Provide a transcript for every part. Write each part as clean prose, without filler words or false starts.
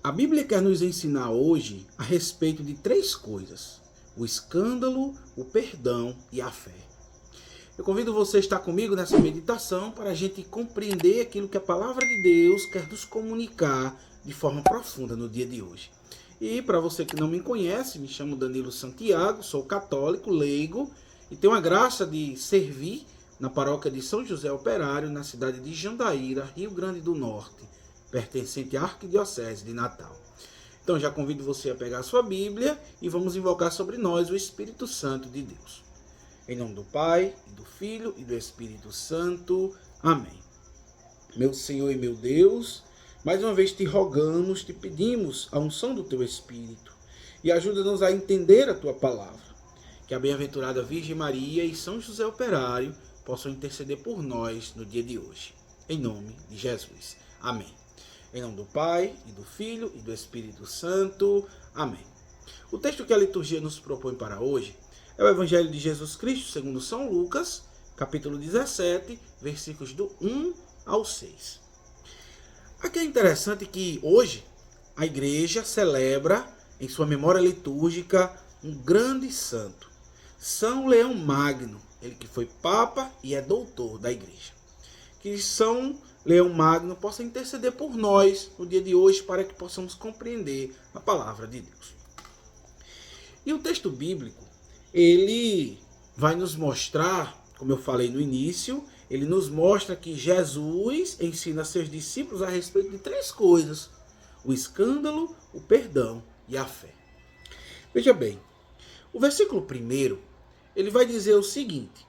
A Bíblia quer nos ensinar hoje a respeito de três coisas: o escândalo, o perdão e a fé. Eu convido você a estar comigo nessa meditação para a gente compreender aquilo que a palavra de Deus quer nos comunicar de forma profunda no dia de hoje. E para você que não me conhece, me chamo Danilo Santiago, sou católico, leigo e tenho a graça de servir na paróquia de São José Operário, na cidade de Jandaíra, Rio Grande do Norte, pertencente à Arquidiocese de Natal. Então já convido você a pegar a sua Bíblia e vamos invocar sobre nós o Espírito Santo de Deus. Em nome do Pai, e do Filho e do Espírito Santo. Amém. Meu Senhor e meu Deus, mais uma vez te rogamos, te pedimos a unção do teu Espírito e ajuda-nos a entender a tua palavra. Que a bem-aventurada Virgem Maria e São José Operário possam interceder por nós no dia de hoje. Em nome de Jesus. Amém. Em nome do Pai, e do Filho, e do Espírito Santo. Amém. O texto que a liturgia nos propõe para hoje é o Evangelho de Jesus Cristo, segundo São Lucas, capítulo 17, versículos do 1 ao 6. Aqui é interessante que hoje a igreja celebra, em sua memória litúrgica, um grande santo, São Leão Magno, ele que foi Papa e é doutor da igreja. Que São Leão Magno possa interceder por nós no dia de hoje para que possamos compreender a palavra de Deus. E o texto bíblico, ele vai nos mostrar, como eu falei no início, ele nos mostra que Jesus ensina seus discípulos a respeito de três coisas: o escândalo, o perdão e a fé. Veja bem, o versículo 1, ele vai dizer o seguinte: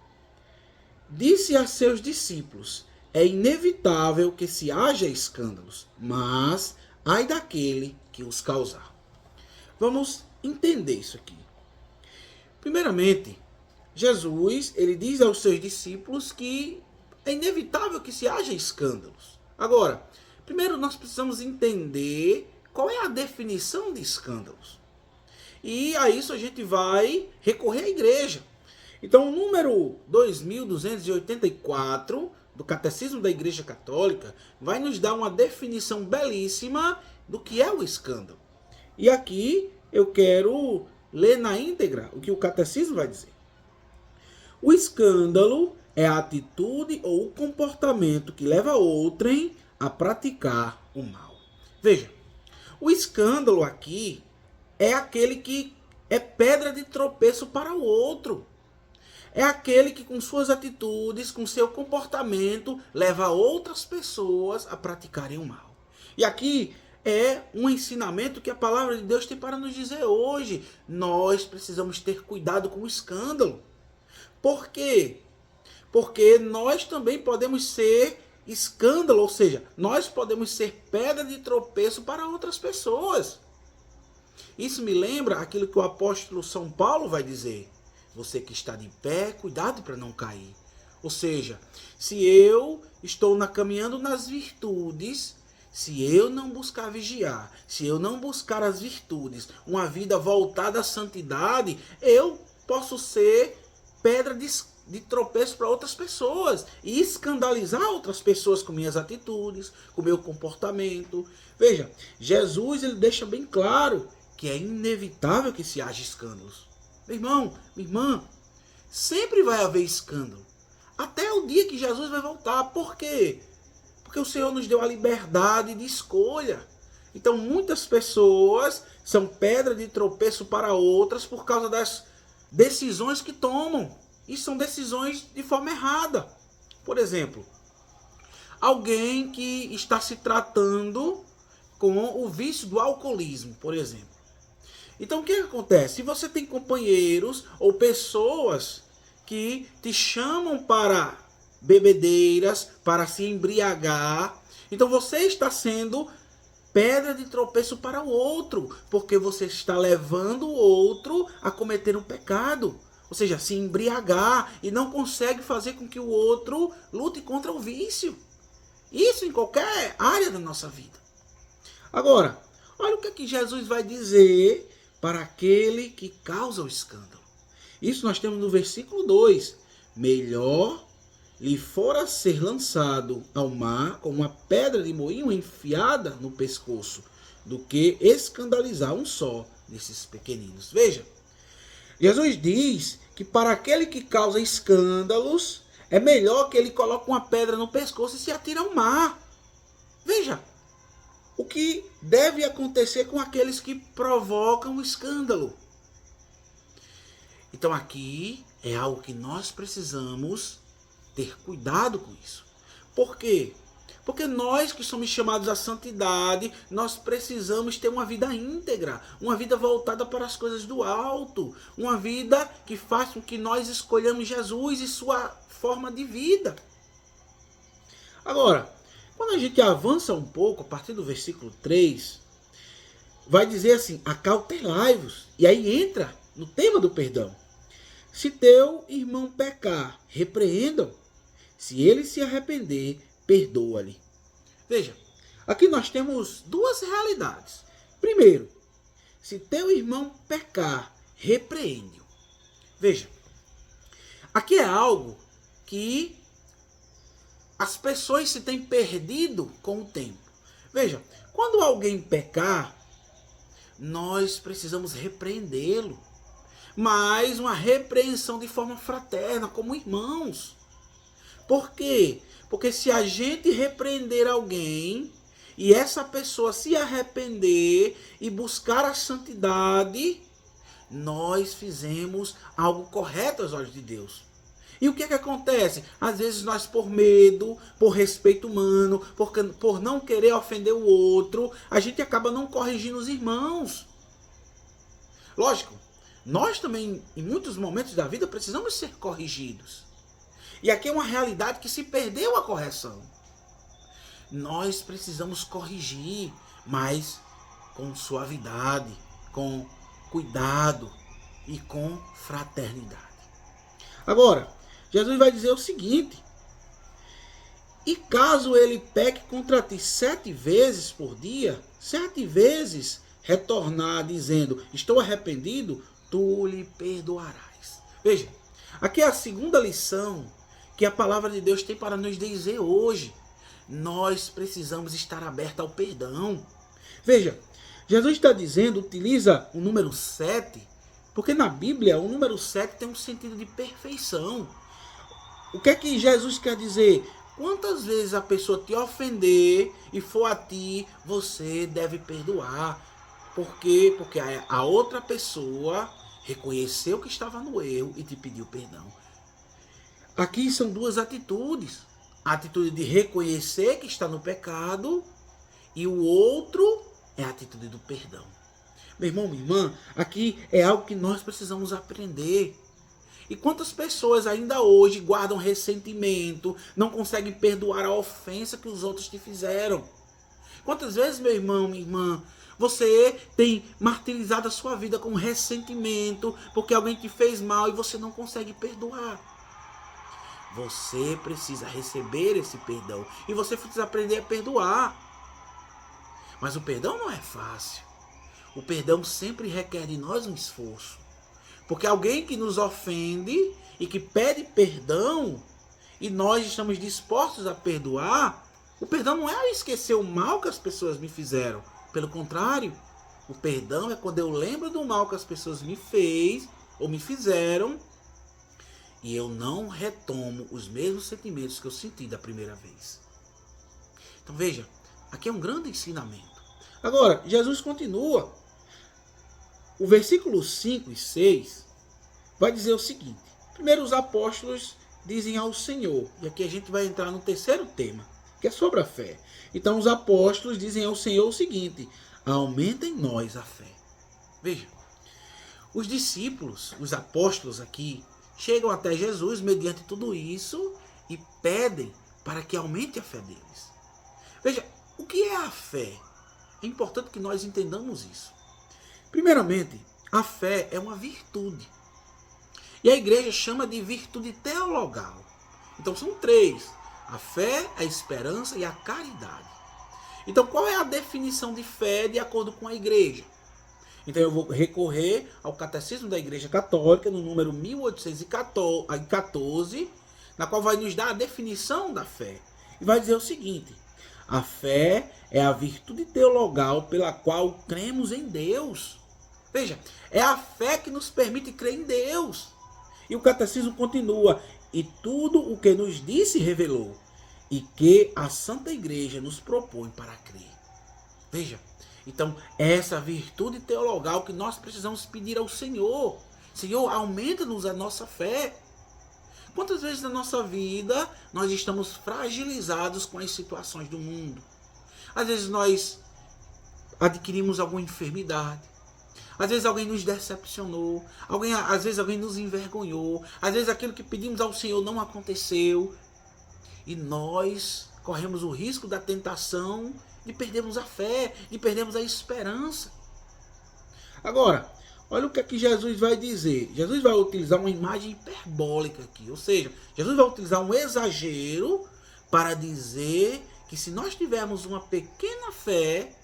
disse a seus discípulos: é inevitável que se haja escândalos, mas ai daquele que os causar. Vamos entender isso aqui. Primeiramente, Jesus, ele diz aos seus discípulos que é inevitável que se haja escândalos. Agora, primeiro nós precisamos entender qual é a definição de escândalos. E a isso a gente vai recorrer à igreja. Então, o número 2284 do Catecismo da Igreja Católica vai nos dar uma definição belíssima do que é o escândalo. E aqui eu quero ler na íntegra o que o Catecismo vai dizer. O escândalo é a atitude ou o comportamento que leva outrem a praticar o mal. Veja, o escândalo aqui é aquele que é pedra de tropeço para o outro. É aquele que com suas atitudes, com seu comportamento, leva outras pessoas a praticarem o mal. E aqui é um ensinamento que a palavra de Deus tem para nos dizer hoje. Nós precisamos ter cuidado com o escândalo. Por quê? Porque nós também podemos ser escândalo, ou seja, nós podemos ser pedra de tropeço para outras pessoas. Isso me lembra aquilo que o apóstolo São Paulo vai dizer: você que está de pé, cuidado para não cair. Ou seja, se eu estou caminhando nas virtudes, se eu não buscar vigiar, se eu não buscar as virtudes, uma vida voltada à santidade, eu posso ser pedra de tropeço para outras pessoas e escandalizar outras pessoas com minhas atitudes, com meu comportamento. Veja, Jesus ele deixa bem claro que é inevitável que se haja escândalos. Meu irmão, minha irmã, sempre vai haver escândalo. Até o dia que Jesus vai voltar. Por quê? Porque o Senhor nos deu a liberdade de escolha. Então muitas pessoas são pedra de tropeço para outras por causa das decisões que tomam. E são decisões de forma errada. Por exemplo, alguém que está se tratando com o vício do alcoolismo, por exemplo. Então o que acontece? Se você tem companheiros ou pessoas que te chamam para bebedeiras, para se embriagar, então você está sendo pedra de tropeço para o outro, porque você está levando o outro a cometer um pecado. Ou seja, se embriagar e não consegue fazer com que o outro lute contra o vício. Isso em qualquer área da nossa vida. Agora, olha o que Jesus vai dizer para aquele que causa o escândalo. Isso nós temos no versículo 2. Melhor lhe fora ser lançado ao mar com uma pedra de moinho enfiada no pescoço, do que escandalizar um só desses pequeninos. Veja, Jesus diz que para aquele que causa escândalos, é melhor que ele coloque uma pedra no pescoço e se atire ao mar. Veja, o que deve acontecer com aqueles que provocam o escândalo. Então aqui é algo que nós precisamos ter cuidado com isso. Por quê? Porque nós que somos chamados à santidade, nós precisamos ter uma vida íntegra, uma vida voltada para as coisas do alto, uma vida que faça com que nós escolhamos Jesus e sua forma de vida. Agora, quando a gente avança um pouco, a partir do versículo 3, vai dizer assim, acautelai-vos, e aí entra no tema do perdão. Se teu irmão pecar, repreenda-o. Se ele se arrepender, perdoa-lhe. Veja, aqui nós temos duas realidades. Primeiro, se teu irmão pecar, repreende-o. Veja, aqui é algo que as pessoas se têm perdido com o tempo. Veja, quando alguém pecar, nós precisamos repreendê-lo. Mas uma repreensão de forma fraterna, como irmãos. Por quê? Porque se a gente repreender alguém e essa pessoa se arrepender e buscar a santidade, nós fizemos algo correto aos olhos de Deus. E o que é que acontece? Às vezes nós, por medo, por respeito humano, por não querer ofender o outro, a gente acaba não corrigindo os irmãos. Lógico, nós também, em muitos momentos da vida, precisamos ser corrigidos. E aqui é uma realidade que se perdeu a correção. Nós precisamos corrigir, mas com suavidade, com cuidado e com fraternidade. Agora, Jesus vai dizer o seguinte: e caso ele peque contra ti 7 vezes por dia, 7 vezes retornar dizendo, estou arrependido, tu lhe perdoarás. Veja, aqui é a segunda lição que a palavra de Deus tem para nos dizer hoje. Nós precisamos estar abertos ao perdão. Veja, Jesus está dizendo, utiliza o número 7, porque na Bíblia o número 7 tem um sentido de perfeição. O que é que Jesus quer dizer? Quantas vezes a pessoa te ofender e for a ti, você deve perdoar. Por quê? Porque a outra pessoa reconheceu que estava no erro e te pediu perdão. Aqui são duas atitudes. A atitude de reconhecer que está no pecado e o outro é a atitude do perdão. Meu irmão, minha irmã, aqui é algo que nós precisamos aprender. E quantas pessoas ainda hoje guardam ressentimento, não conseguem perdoar a ofensa que os outros te fizeram? Quantas vezes, meu irmão, minha irmã, você tem martirizado a sua vida com ressentimento porque alguém te fez mal e você não consegue perdoar? Você precisa receber esse perdão e você precisa aprender a perdoar. Mas o perdão não é fácil. O perdão sempre requer de nós um esforço. Porque alguém que nos ofende e que pede perdão e nós estamos dispostos a perdoar, o perdão não é esquecer o mal que as pessoas me fizeram. Pelo contrário, o perdão é quando eu lembro do mal que as pessoas me fez ou me fizeram e eu não retomo os mesmos sentimentos que eu senti da primeira vez. Então veja, aqui é um grande ensinamento. Agora, Jesus continua. O versículo 5 e 6 vai dizer o seguinte. Primeiro os apóstolos dizem ao Senhor. E aqui a gente vai entrar no terceiro tema, que é sobre a fé. Então os apóstolos dizem ao Senhor o seguinte: aumenta em nós a fé. Veja, os discípulos, os apóstolos aqui, chegam até Jesus mediante tudo isso e pedem para que aumente a fé deles. Veja, o que é a fé? É importante que nós entendamos isso. Primeiramente, a fé é uma virtude. E a igreja chama de virtude teologal. Então são 3. A fé, a esperança e a caridade. Então qual é a definição de fé de acordo com a igreja? Então eu vou recorrer ao Catecismo da Igreja Católica, no número 1814, na qual vai nos dar a definição da fé. E vai dizer o seguinte: A fé é a virtude teologal pela qual cremos em Deus. Veja, é a fé que nos permite crer em Deus. E o catecismo continua: e tudo o que nos disse revelou, e que a Santa Igreja nos propõe para crer. Veja, então essa virtude teologal que nós precisamos pedir ao Senhor. Senhor, aumenta-nos a nossa fé. Quantas vezes na nossa vida nós estamos fragilizados com as situações do mundo? Às vezes nós adquirimos alguma enfermidade. Às vezes alguém nos decepcionou. Às vezes alguém nos envergonhou. Às vezes aquilo que pedimos ao Senhor não aconteceu. E nós corremos o risco da tentação de perdermos a fé, de perdermos a esperança. Agora, olha o que é que Jesus vai dizer. Jesus vai utilizar uma imagem hiperbólica aqui. Ou seja, Jesus vai utilizar um exagero para dizer que se nós tivermos uma pequena fé,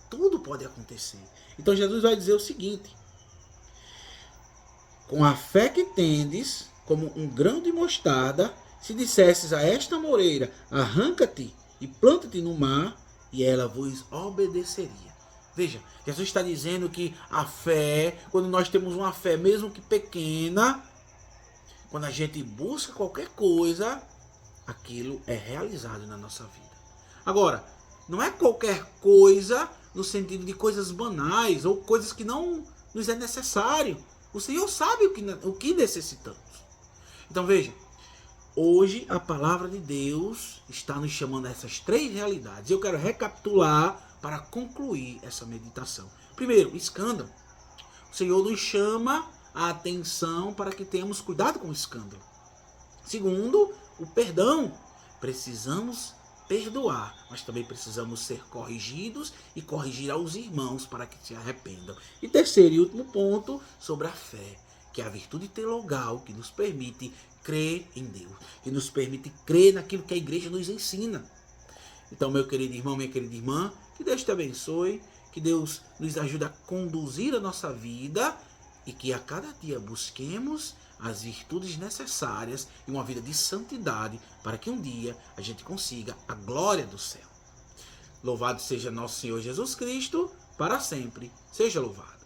tudo pode acontecer. Então Jesus vai dizer o seguinte: com a fé que tendes, como um grão de mostarda, se dissesses a esta moreira, arranca-te e planta-te no mar, e ela vos obedeceria. Veja, Jesus está dizendo que a fé, quando nós temos uma fé, mesmo que pequena, quando a gente busca qualquer coisa, aquilo é realizado na nossa vida. Agora, não é qualquer coisa no sentido de coisas banais ou coisas que não nos é necessário. O Senhor sabe o que necessitamos. Então veja, hoje a palavra de Deus está nos chamando a essas três realidades. Eu quero recapitular para concluir essa meditação. Primeiro, o escândalo. O Senhor nos chama a atenção para que tenhamos cuidado com o escândalo. Segundo, o perdão. Precisamos perdoar, mas também precisamos ser corrigidos e corrigir aos irmãos para que se arrependam. E terceiro e último ponto, sobre a fé, que é a virtude teologal que nos permite crer em Deus, que nos permite crer naquilo que a igreja nos ensina. Então, meu querido irmão, minha querida irmã, que Deus te abençoe, que Deus nos ajude a conduzir a nossa vida e que a cada dia busquemos as virtudes necessárias e uma vida de santidade para que um dia a gente consiga a glória do céu. Louvado seja nosso Senhor Jesus Cristo, para sempre seja louvado.